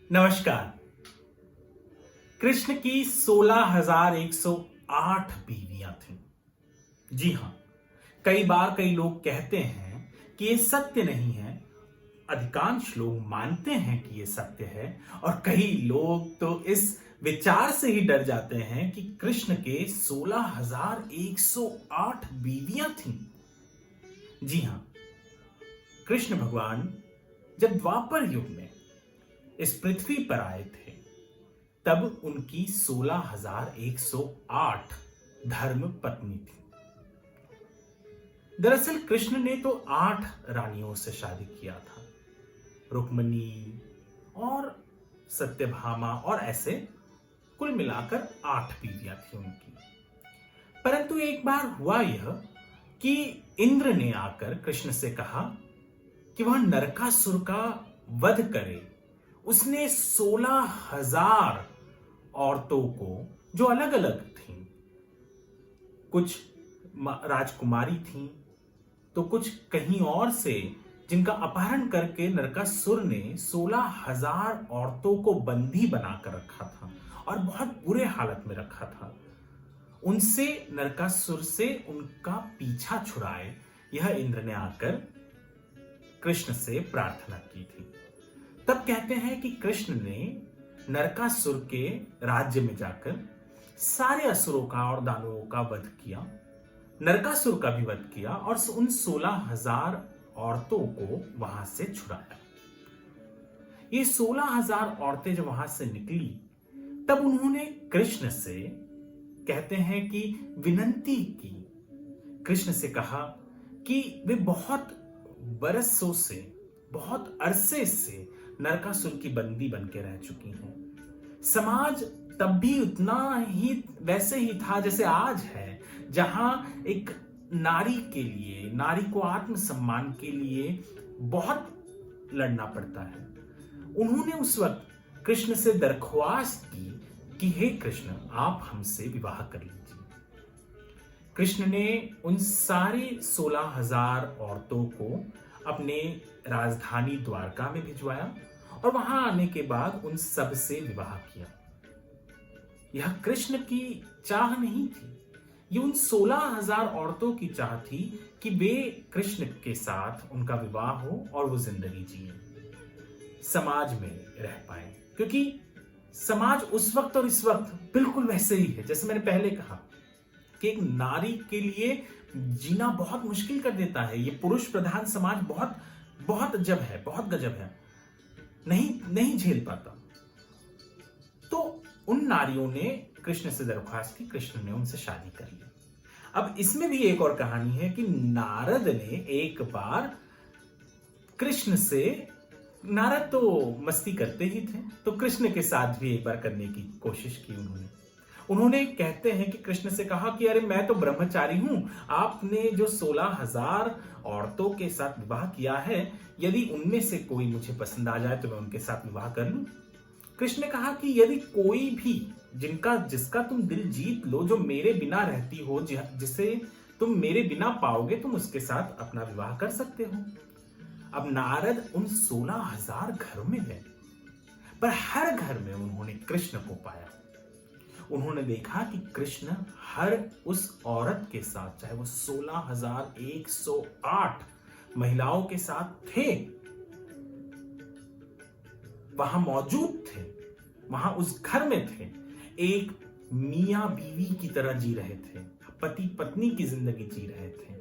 नमस्कार। कृष्ण की 16,108 बीवियां थीं। जी हां, कई बार कई लोग कहते हैं कि यह सत्य नहीं है। अधिकांश लोग मानते हैं कि यह सत्य है और कई लोग तो इस विचार से ही डर जाते हैं कि कृष्ण के 16,108 बीवियां थीं। जी हां, कृष्ण भगवान जब द्वापर युग में इस पृथ्वी पर आए थे, तब उनकी 16,108 धर्म पत्नी थी। दरअसल कृष्ण ने तो 8 रानियों से शादी किया था, रुक्मिणी और सत्यभामा, और ऐसे कुल मिलाकर 8 बीवियां थी उनकी। परंतु एक बार हुआ यह कि इंद्र ने आकर कृष्ण से कहा कि वह नरकासुर का वध करे। उसने 16,000 औरतों को, जो अलग अलग थीं, कुछ राजकुमारी थीं तो कुछ कहीं और से, जिनका अपहरण करके नरकासुर ने 16,000 औरतों को बंदी बनाकर रखा था और बहुत बुरे हालत में रखा था। उनसे, नरकासुर से उनका पीछा छुड़ाए, यह इंद्र ने आकर कृष्ण से प्रार्थना की थी। तब कहते हैं कि कृष्ण ने नरकासुर के राज्य में जाकर सारे असुरों का और दानवों का वध किया, नरकासुर का भी वध किया और उन 16,000 औरतों को वहां से छुड़ाया। ये 16,000 औरतें जब वहां से निकली, तब उन्होंने कृष्ण से, कहते हैं कि विनती की। कृष्ण से कहा कि वे बहुत बरसों से, बहुत अरसे से नरकासुर की बंदी बनके रह चुकी हैं। समाज तब भी उतना ही वैसे ही था जैसे आज है, जहां एक नारी के लिए, नारी को आत्मसम्मान के लिए बहुत लड़ना पड़ता है। उन्होंने उस वक्त कृष्ण से दरख्वास्त की कि हे कृष्ण, आप हमसे विवाह कर लीजिए। कृष्ण ने उन सारी 16,000 औरतों को अपने राजधानी द्वारका में भिजवाया और वहां आने के बाद उन सब से विवाह किया। यह कृष्ण की चाह नहीं थी, यह उन 16,000 औरतों की चाह थी कि वे कृष्ण के साथ उनका विवाह हो और वो जिंदगी जिए, समाज में रह पाए। क्योंकि समाज उस वक्त और इस वक्त बिल्कुल वैसे ही है जैसे मैंने पहले कहा कि एक नारी के लिए जीना बहुत मुश्किल कर देता है। ये पुरुष प्रधान समाज बहुत बहुत अजब है, बहुत गजब है, नहीं झेल पाता। तो उन नारियों ने कृष्ण से दरख्वास्त की, कृष्ण ने उनसे शादी कर ली। अब इसमें भी एक और कहानी है कि नारद ने एक बार कृष्ण से, नारद तो मस्ती करते ही थे, तो कृष्ण के साथ भी एक बार करने की कोशिश की उन्होंने कहते हैं कि कृष्ण से कहा कि अरे मैं तो ब्रह्मचारी हूं, आपने जो 16,000 औरतों के साथ विवाह किया है, यदि उनमें से कोई मुझे पसंद आ जाए तो मैं उनके साथ विवाह कर लूं। कृष्ण ने कहा कि यदि कोई भी जिसका तुम दिल जीत लो, जो मेरे बिना रहती हो, जिसे तुम मेरे बिना पाओगे, तुम उसके साथ अपना विवाह कर सकते हो। अब नारद उन 16,000 घरों में गए, पर हर घर में उन्होंने कृष्ण को पाया। उन्होंने देखा कि कृष्ण हर उस औरत के साथ, चाहे वो 16,108 महिलाओं के साथ थे, वहां मौजूद थे, वहां उस घर में थे, एक मियां बीवी की तरह जी रहे थे, पति पत्नी की जिंदगी जी रहे थे।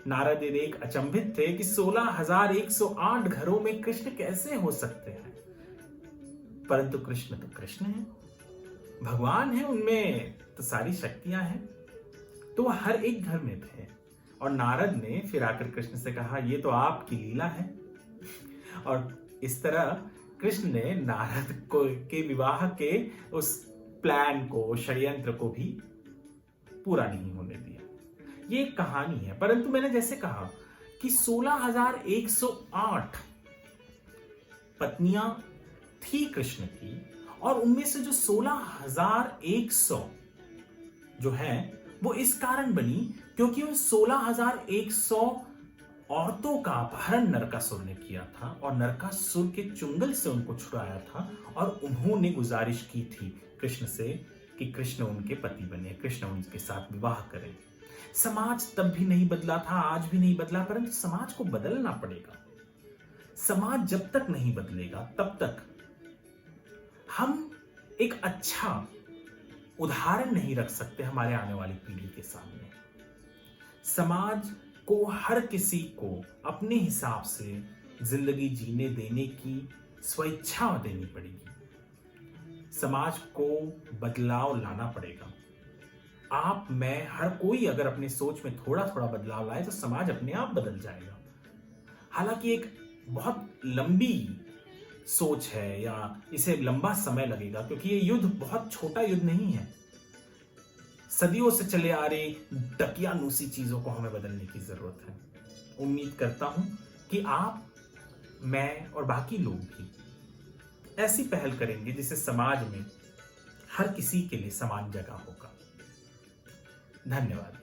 नारद एक अचंभित थे कि 16,108 घरों में कृष्ण कैसे हो सकते हैं। परंतु कृष्ण तो कृष्ण है, भगवान है, उनमें तो सारी शक्तियां हैं, तो वह हर एक घर में थे। और नारद ने फिर आकर कृष्ण से कहा, ये तो आपकी लीला है। और इस तरह कृष्ण ने नारद को के विवाह के उस प्लान को, षड्यंत्र को भी पूरा नहीं होने दिया। ये एक कहानी है। परंतु मैंने जैसे कहा कि 16,108 पत्नियां थी कृष्ण की, और उनमें से जो 16,100 जो है वो इस कारण बनी क्योंकि उन 16,100 औरतों का अपहरण नरकासुर ने किया था और नरकासुर के चुंगल से उनको छुड़ाया था और उन्होंने गुजारिश की थी कृष्ण से कि कृष्ण उनके पति बने, कृष्ण उनके साथ विवाह करें। समाज तब भी नहीं बदला था, आज भी नहीं बदला, परंतु समाज को बदलना पड़ेगा। समाज जब तक नहीं बदलेगा तब तक हम एक अच्छा उदाहरण नहीं रख सकते हमारे आने वाली पीढ़ी के सामने। समाज को हर किसी को अपने हिसाब से जिंदगी जीने देने की स्वेच्छा देनी पड़ेगी। समाज को बदलाव लाना पड़ेगा। आप, मैं, हर कोई अगर अपनी सोच में थोड़ा थोड़ा बदलाव लाए तो समाज अपने आप बदल जाएगा। हालांकि एक बहुत लंबी सोच है या इसे लंबा समय लगेगा, क्योंकि ये युद्ध बहुत छोटा युद्ध नहीं है। सदियों से चले आ रही दकियानूसी चीजों को हमें बदलने की जरूरत है। उम्मीद करता हूं कि आप, मैं और बाकी लोग भी ऐसी पहल करेंगे जिससे समाज में हर किसी के लिए समान जगह होगा। धन्यवाद।